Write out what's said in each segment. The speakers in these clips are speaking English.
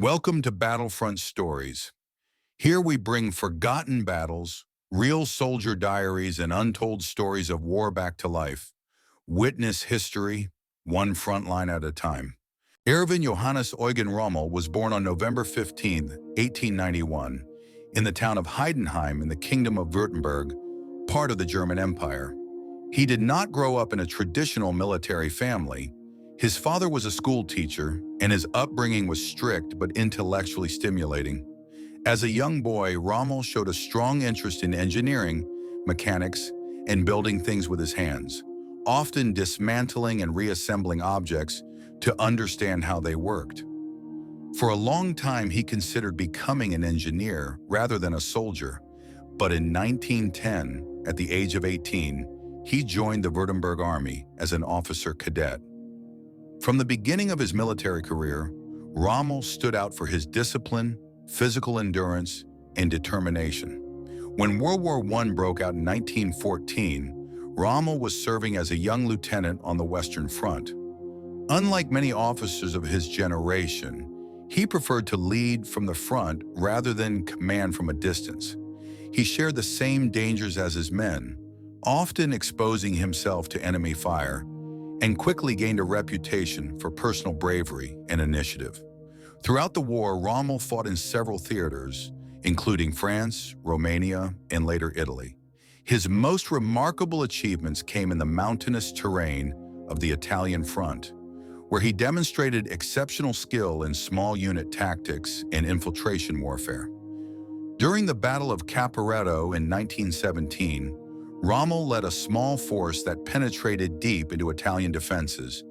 Welcome to Battlefront Stories. Here we bring forgotten battles, real soldier diaries, and untold stories of war back to life. Witness history, one front line at a time. Erwin Johannes Eugen Rommel was born on November 15, 1891, in the town of Heidenheim in the Kingdom of Württemberg, part of the German Empire. He did not grow up in a traditional military family. His father was a school teacher, and his upbringing was strict but intellectually stimulating. As a young boy, Rommel showed a strong interest in engineering, mechanics, and building things with his hands, often dismantling and reassembling objects to understand how they worked. For a long time, he considered becoming an engineer rather than a soldier, but in 1910, at the age of 18, he joined the Württemberg Army as an officer cadet. From the beginning of his military career, Rommel stood out for his discipline, physical endurance, and determination. When World War I broke out in 1914, Rommel was serving as a young lieutenant on the Western Front. Unlike many officers of his generation, he preferred to lead from the front rather than command from a distance. He shared the same dangers as his men, often exposing himself to enemy fire, and quickly gained a reputation for personal bravery and initiative. Throughout the war, Rommel fought in several theaters, including France, Romania, and later Italy. His most remarkable achievements came in the mountainous terrain of the Italian front, where he demonstrated exceptional skill in small unit tactics and infiltration warfare. During the Battle of Caporetto in 1917, Rommel led a small force that penetrated deep into Italian defenses,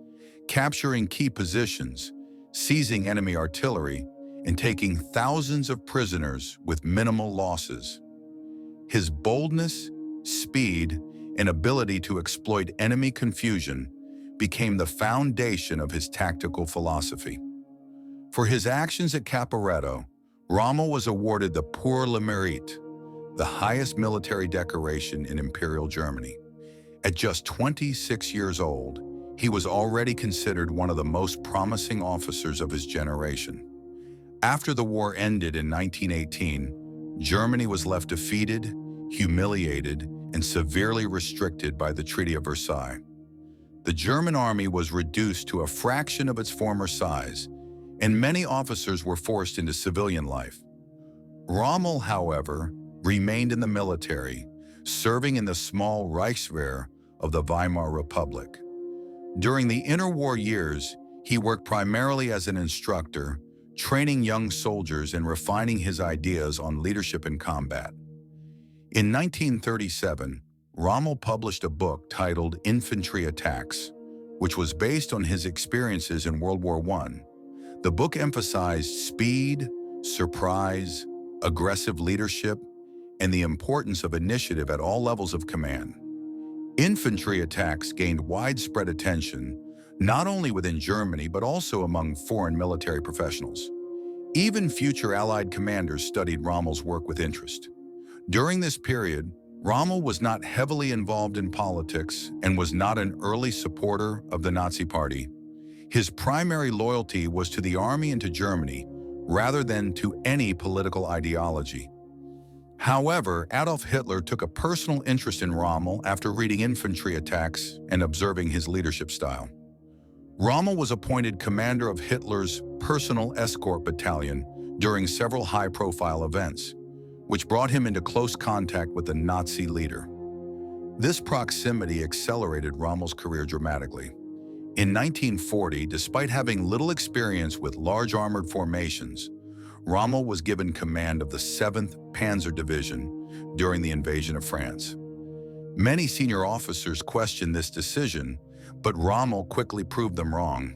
capturing key positions, seizing enemy artillery, and taking thousands of prisoners with minimal losses. His boldness, speed, and ability to exploit enemy confusion became the foundation of his tactical philosophy. For his actions at Caporetto, Rommel was awarded the Pour le Mérite, the highest military decoration in Imperial Germany. At just 26 years old, he was already considered one of the most promising officers of his generation. After the war ended in 1918, Germany was left defeated, humiliated, and severely restricted by the Treaty of Versailles. The German army was reduced to a fraction of its former size, and many officers were forced into civilian life. Rommel, however, remained in the military, serving in the small Reichswehr of the Weimar Republic. During the interwar years, he worked primarily as an instructor, training young soldiers and refining his ideas on leadership and combat. In 1937, Rommel published a book titled Infantry Attacks, which was based on his experiences in World War I. The book emphasized speed, surprise, aggressive leadership, and the importance of initiative at all levels of command. Infantry attacks gained widespread attention, not only within Germany but also among foreign military professionals. Even future Allied commanders studied Rommel's work with interest. During this period, Rommel was not heavily involved in politics and was not an early supporter of the Nazi Party. His primary loyalty was to the army and to Germany, rather than to any political ideology. However, Adolf Hitler took a personal interest in Rommel after reading Infantry Attacks and observing his leadership style. Rommel was appointed commander of Hitler's personal escort battalion during several high-profile events, which brought him into close contact with the Nazi leader. This proximity accelerated Rommel's career dramatically. In 1940, despite having little experience with large armored formations, Rommel was given command of the 7th Panzer Division during the invasion of France. Many senior officers questioned this decision, but Rommel quickly proved them wrong.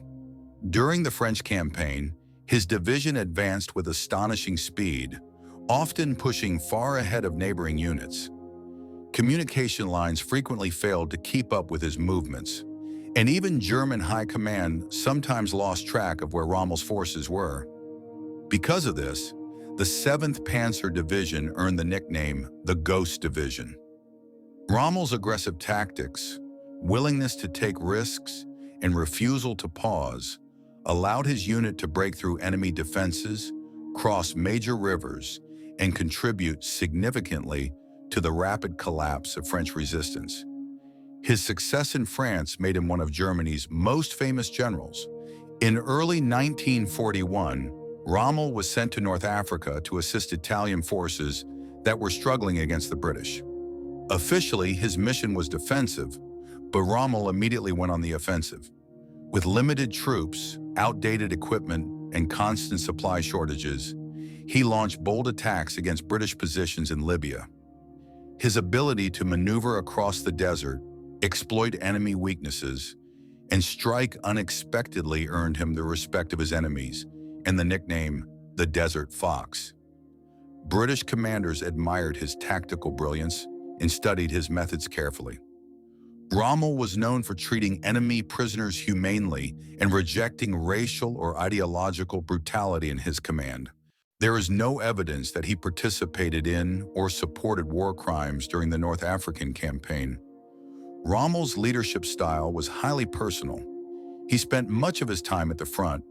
During the French campaign, his division advanced with astonishing speed, often pushing far ahead of neighboring units. Communication lines frequently failed to keep up with his movements, and even German high command sometimes lost track of where Rommel's forces were. Because of this, the 7th Panzer Division earned the nickname the Ghost Division. Rommel's aggressive tactics, willingness to take risks, and refusal to pause allowed his unit to break through enemy defenses, cross major rivers, and contribute significantly to the rapid collapse of French resistance. His success in France made him one of Germany's most famous generals. In early 1941, Rommel was sent to North Africa to assist Italian forces that were struggling against the British. Officially, his mission was defensive, but Rommel immediately went on the offensive. With limited troops, outdated equipment, and constant supply shortages, he launched bold attacks against British positions in Libya. His ability to maneuver across the desert, exploit enemy weaknesses, and strike unexpectedly earned him the respect of his enemies and the nickname the Desert Fox. British commanders admired his tactical brilliance and studied his methods carefully. Rommel was known for treating enemy prisoners humanely and rejecting racial or ideological brutality in his command. There is no evidence that he participated in or supported war crimes during the North African campaign. Rommel's leadership style was highly personal. He spent much of his time at the front,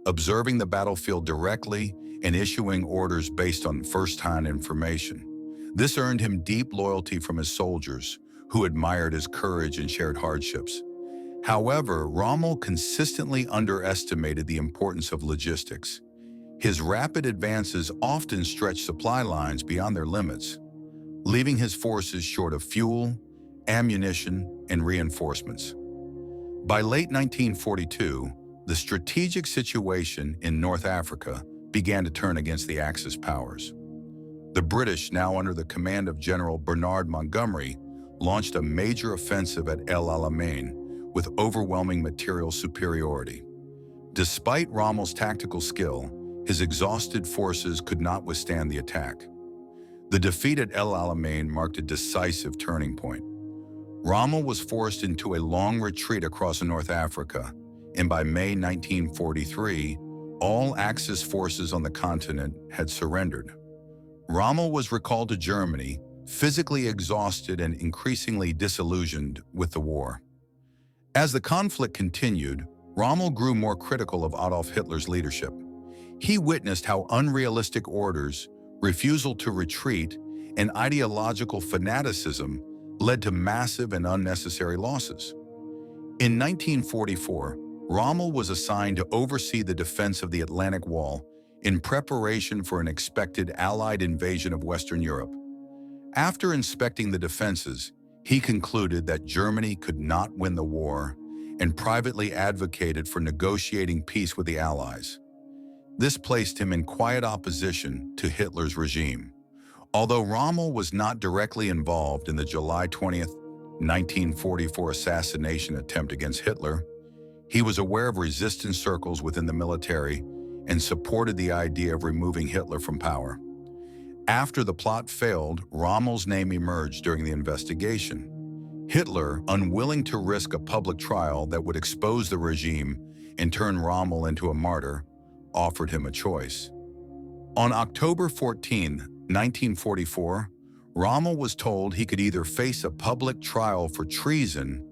observing the battlefield directly and issuing orders based on first-hand information. This earned him deep loyalty from his soldiers, who admired his courage and shared hardships. However, Rommel consistently underestimated the importance of logistics. His rapid advances often stretched supply lines beyond their limits, leaving his forces short of fuel, ammunition, and reinforcements. By late 1942, the strategic situation in North Africa began to turn against the Axis powers. The British, now under the command of General Bernard Montgomery, launched a major offensive at El Alamein with overwhelming material superiority. Despite Rommel's tactical skill, his exhausted forces could not withstand the attack. The defeat at El Alamein marked a decisive turning point. Rommel was forced into a long retreat across North Africa, and by May 1943, all Axis forces on the continent had surrendered. Rommel was recalled to Germany, physically exhausted and increasingly disillusioned with the war. As the conflict continued, Rommel grew more critical of Adolf Hitler's leadership. He witnessed how unrealistic orders, refusal to retreat, and ideological fanaticism led to massive and unnecessary losses. In 1944, Rommel was assigned to oversee the defense of the Atlantic Wall in preparation for an expected Allied invasion of Western Europe. After inspecting the defenses, he concluded that Germany could not win the war and privately advocated for negotiating peace with the Allies. This placed him in quiet opposition to Hitler's regime. Although Rommel was not directly involved in the July 20th, 1944 assassination attempt against Hitler, he was aware of resistance circles within the military and supported the idea of removing Hitler from power. After the plot failed, Rommel's name emerged during the investigation. Hitler, unwilling to risk a public trial that would expose the regime and turn Rommel into a martyr, offered him a choice. On October 14, 1944, Rommel was told he could either face a public trial for treason,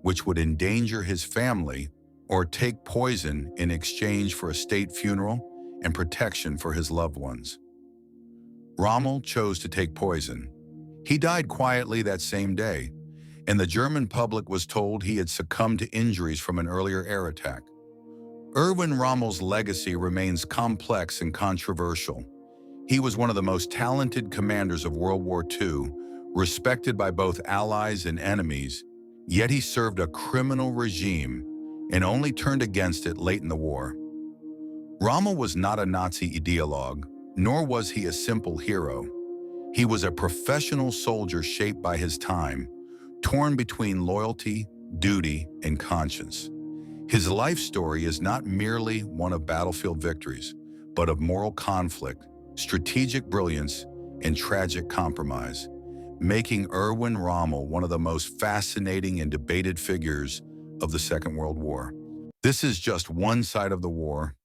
which would endanger his family, or take poison in exchange for a state funeral and protection for his loved ones. Rommel chose to take poison. He died quietly that same day, and the German public was told he had succumbed to injuries from an earlier air attack. Erwin Rommel's legacy remains complex and controversial. He was one of the most talented commanders of World War II, respected by both allies and enemies, yet he served a criminal regime and only turned against it late in the war. Rommel was not a Nazi ideologue, nor was he a simple hero. He was a professional soldier shaped by his time, torn between loyalty, duty, and conscience. His life story is not merely one of battlefield victories, but of moral conflict, strategic brilliance, and tragic compromise, making Erwin Rommel one of the most fascinating and debated figures of the Second World War. This is just one side of the war.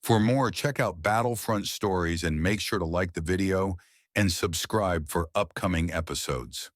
For more, check out Battlefront stories and make sure to like the video and subscribe for upcoming episodes.